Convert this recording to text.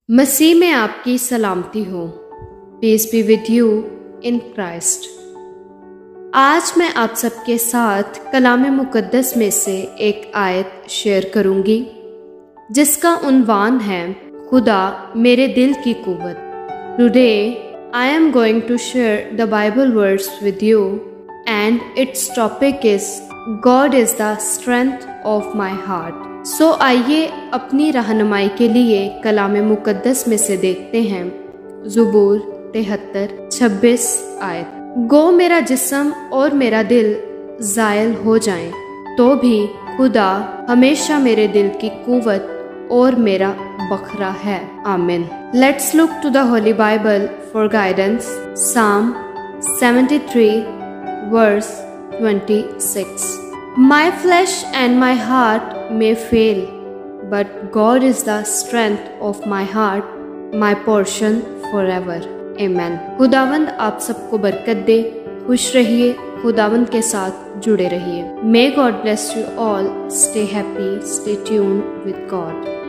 मसीह में आपकी सलामती हो। Peace be with you in Christ. आज मैं आप सबके साथ कलाम मुकद्दस में से एक आयत शेयर करूंगी जिसका उन्वान है खुदा मेरे दिल की कुव्वत। Today I am going to share the Bible words with you and its topic is God is the strength of my heart. So आइए अपनी रहनुमाई के लिए कलाम मुकद्दस में से देखते हैं ज़ुबूर 73:26 आयत। गो मेरा जिस्म और मेरा दिल ज़ायल हो जाएं, तो भी खुदा हमेशा मेरे दिल की कुव्वत और मेरा बखरा है। आमीन। Let's look to the holy Bible for guidance. Psalm 73 verse 26. My flesh and my heart may fail, but God is the strength of my heart, my portion forever. Amen. खुदावंद आप सबको बरकत दे। खुश रहिए, खुदावंद के साथ जुड़े रहिए। May God bless you all. Stay happy, stay tuned with God.